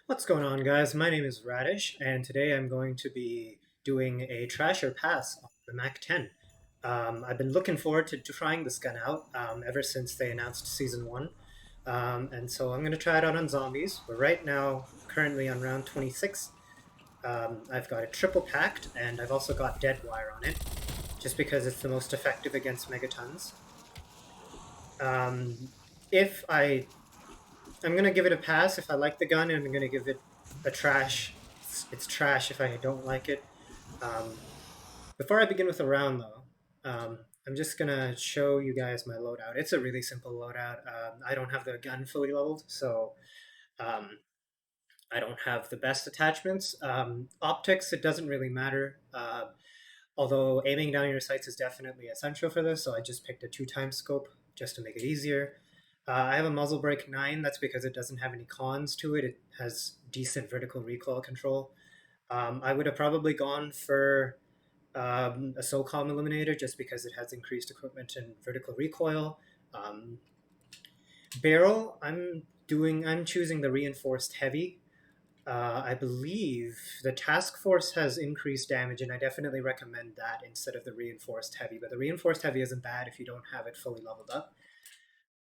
What's going on, guys? My name is Radish, and today I'm going to be doing a trash or pass on the MAC-10. I've been looking forward to trying this gun out ever since they announced Season 1, and so I'm going to try it out on zombies. But right now, currently on round 26, I've got it triple packed, and I've also got dead wire on it, just because it's the most effective against megatons. Um, if I'm gonna give it a pass if I like the gun, and I'm gonna give it a trash. It's trash if I don't like it. Um, Before I begin with the round, though, I'm just gonna show you guys my loadout. It's a really simple loadout. I don't have the gun fully leveled, so um, I don't have the best attachments. Optics, it doesn't really matter. Although aiming down your sights is definitely essential for this, so I just picked a 2x scope just to make it easier. I have a muzzle brake 9. That's because it doesn't have any cons to it. It has decent vertical recoil control. I would have probably gone for a SOCOM eliminator just because it has increased equipment and vertical recoil. Um, Barrel, I'm choosing the reinforced heavy. I believe the task force has increased damage, and I definitely recommend that instead of the reinforced heavy. But the reinforced heavy isn't bad if you don't have it fully leveled up.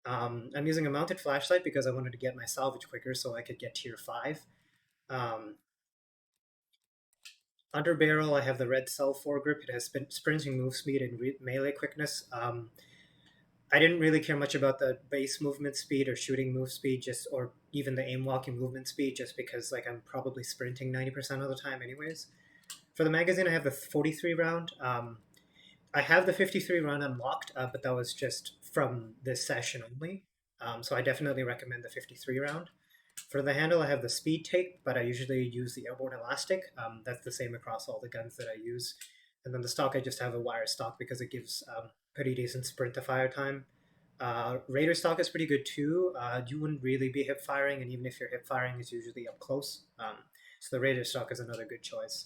I'm using a mounted flashlight because I wanted to get my salvage quicker so I could get tier 5. Um, Under barrel, I have the red cell foregrip. It has sprinting move speed and melee quickness. I didn't really care much about the base movement speed or shooting move speed, or even the aim walking movement speed, just because I'm probably sprinting 90% of the time, anyways. For the magazine, I have the 43 round. I have the 53 round unlocked, but that was just from this session only. So I definitely recommend the 53 round. For the handle, I have the speed tape, but I usually use the airborne elastic. That's the same across all the guns that I use. And then the stock, I just have a wire stock because it gives pretty decent sprint to fire time. Raider stock is pretty good too. You wouldn't really be hip firing, and even if you're hip firing, it's usually up close. So the Raider stock is another good choice.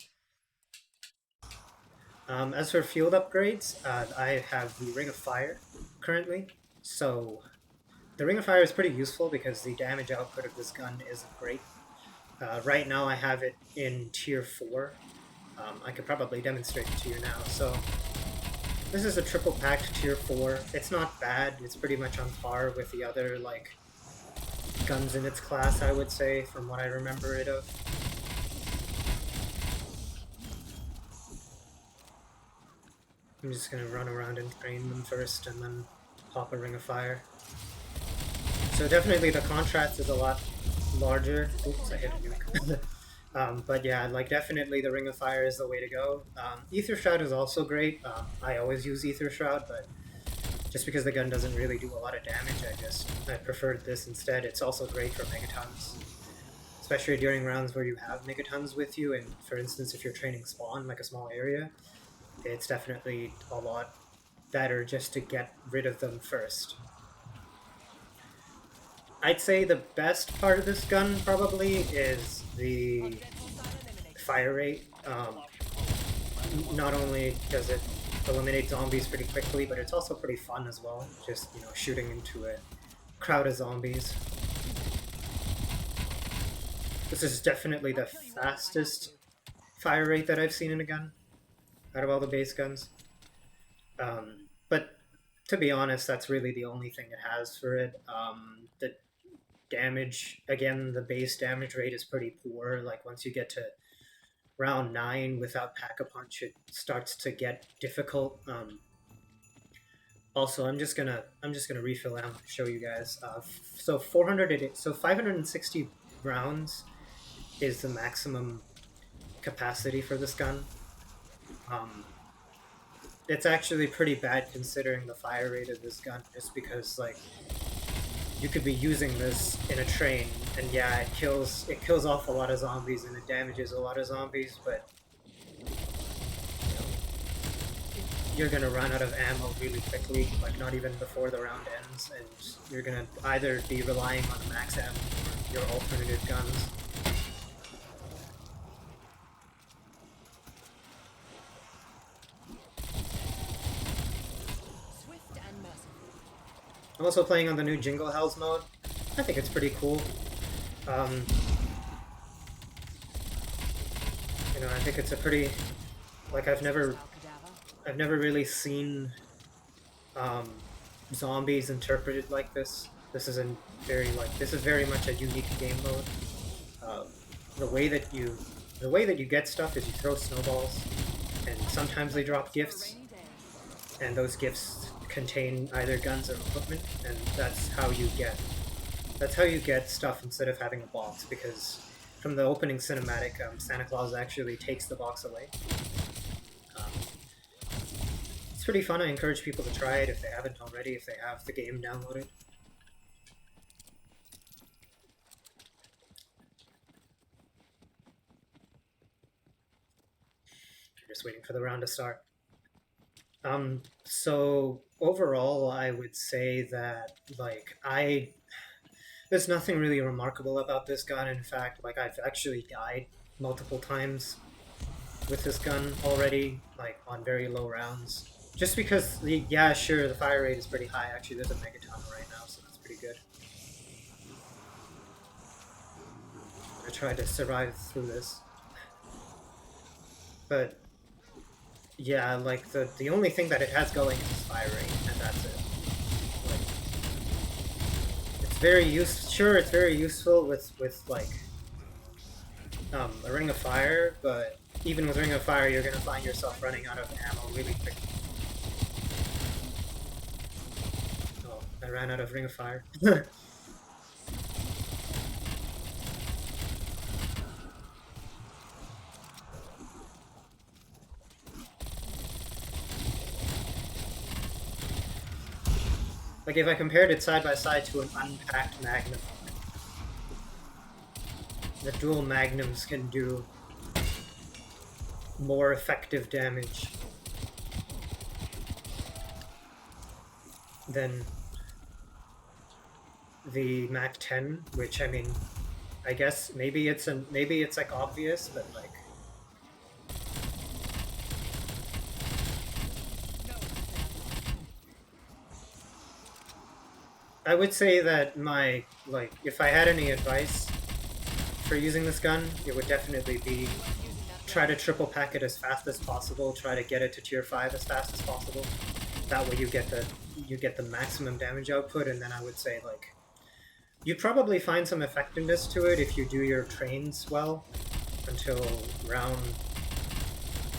As for field upgrades, I have the Ring of Fire currently. So the Ring of Fire is pretty useful because the damage output of this gun isn't great. Right now I have it in tier 4. I could probably demonstrate it to you now. So this is a triple packed tier 4. It's not bad. It's pretty much on par with the other guns in its class, I would say, from what I remember it of. I'm just gonna run around and train them first and then pop a Ring of Fire. So definitely the contrast is a lot larger. Oops, I hit a nuke. But yeah, definitely the Ring of Fire is the way to go. Ether Shroud is also great. I always use Ether Shroud, but just because the gun doesn't really do a lot of damage, I preferred this instead. It's also great for megatons, especially during rounds where you have megatons with you, and for instance, if you're training spawn, like a small area, it's definitely a lot better just to get rid of them first. I'd say the best part of this gun probably is the fire rate. Not only does it eliminate zombies pretty quickly, but it's also pretty fun as well. Just, shooting into a crowd of zombies. This is definitely the fastest fire rate that I've seen in a gun out of all the base guns. But to be honest, that's really the only thing it has for it. The damage, again, the base damage rate is pretty poor. Once you get to round 9 without Pack-a-Punch, it starts to get difficult. Also, I'm just gonna refill ammo to show you guys. So 560 rounds is the maximum capacity for this gun. It's actually pretty bad considering the fire rate of this gun, just because you could be using this in a train, and yeah, it kills off a lot of zombies and it damages a lot of zombies, but you're gonna run out of ammo really quickly, not even before the round ends, and you're gonna either be relying on max ammo or your alternative guns. I'm also playing on the new Jingle Hells mode. I think it's pretty cool. You know, I think it's a pretty, like, I've never really seen um, zombies interpreted like this. This is a this is very much a unique game mode. Uh, the way that you get stuff is you throw snowballs, and sometimes they drop gifts, and those gifts contain either guns or equipment, and that's how you get stuff instead of having a box, because from the opening cinematic, Santa Claus actually takes the box away. Um, it's pretty fun. I encourage people to try it if they haven't already, if they have the game downloaded. I'm just waiting for the round to start. So overall, I would say that, like, there's nothing really remarkable about this gun. In fact, like, I've actually died multiple times with this gun already, like, on very low rounds. Just because, yeah, sure, the fire rate is pretty high. Actually, there's a megaton right now, so that's pretty good. I tried to survive through this. But, yeah, like, the only thing that it has going is fire rate, and that's it. Like, it's very useful with like, a Ring of Fire, but even with Ring of Fire, you're gonna find yourself running out of ammo really quick. Oh, I ran out of Ring of Fire. Like, if I compared it side by side to an unpacked Magnum, the dual Magnums can do more effective damage than the MAC-10, which, I mean, I guess maybe it's like obvious, but like, I would say that if I had any advice for using this gun, it would definitely be try to triple pack it as fast as possible. Try to get it to tier 5 as fast as possible. That way you get the maximum damage output, and then I would say, like, you'd probably find some effectiveness to it if you do your trains well until round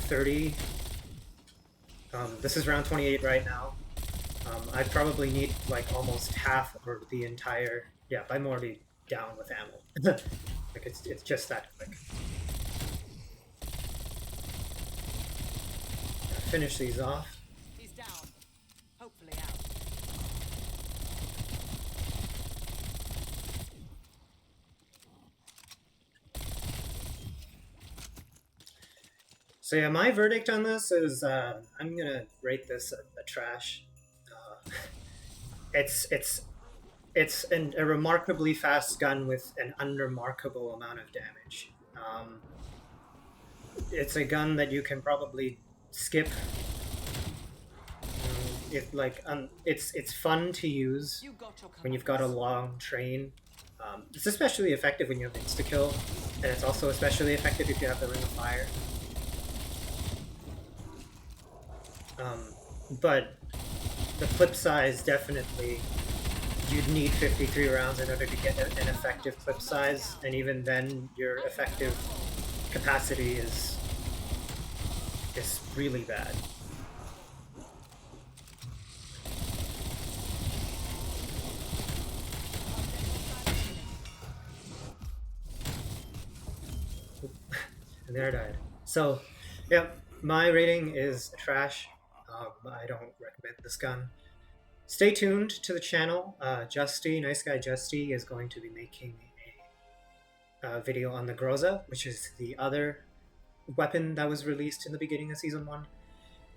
30. This is round 28 right now. I'd probably need like almost half or the entire. Yeah, I'm already down with ammo. Like, it's just that quick. Finish these off. He's down. Hopefully out. So yeah, my verdict on this is I'm gonna rate this a trash. It's a remarkably fast gun with an unremarkable amount of damage. It's a gun that you can probably skip. It's fun to use when you've got a long train. It's especially effective when you have insta kill, and it's also especially effective if you have the Ring of Fire. But the clip size, definitely, you'd need 53 rounds in order to get an effective clip size, and even then, your effective capacity is really bad. And there I died. So, yeah, my rating is trash. I don't recommend this gun. Stay tuned to the channel. Justy, Nice Guy Justy, is going to be making a video on the Groza, which is the other weapon that was released in the beginning of Season 1.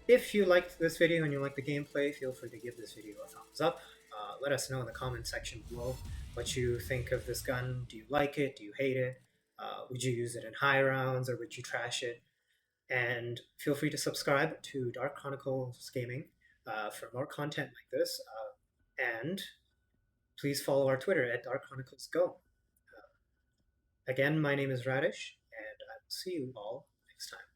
If you liked this video and you like the gameplay, feel free to give this video a thumbs up. Let us know in the comment section below what you think of this gun. Do you like it? Do you hate it? Would you use it in high rounds, or would you trash it? And feel free to subscribe to Dark Chronicles Gaming for more content like this. And please follow our Twitter at Dark Chronicles Go. Again, my name is Radish, and I will see you all next time.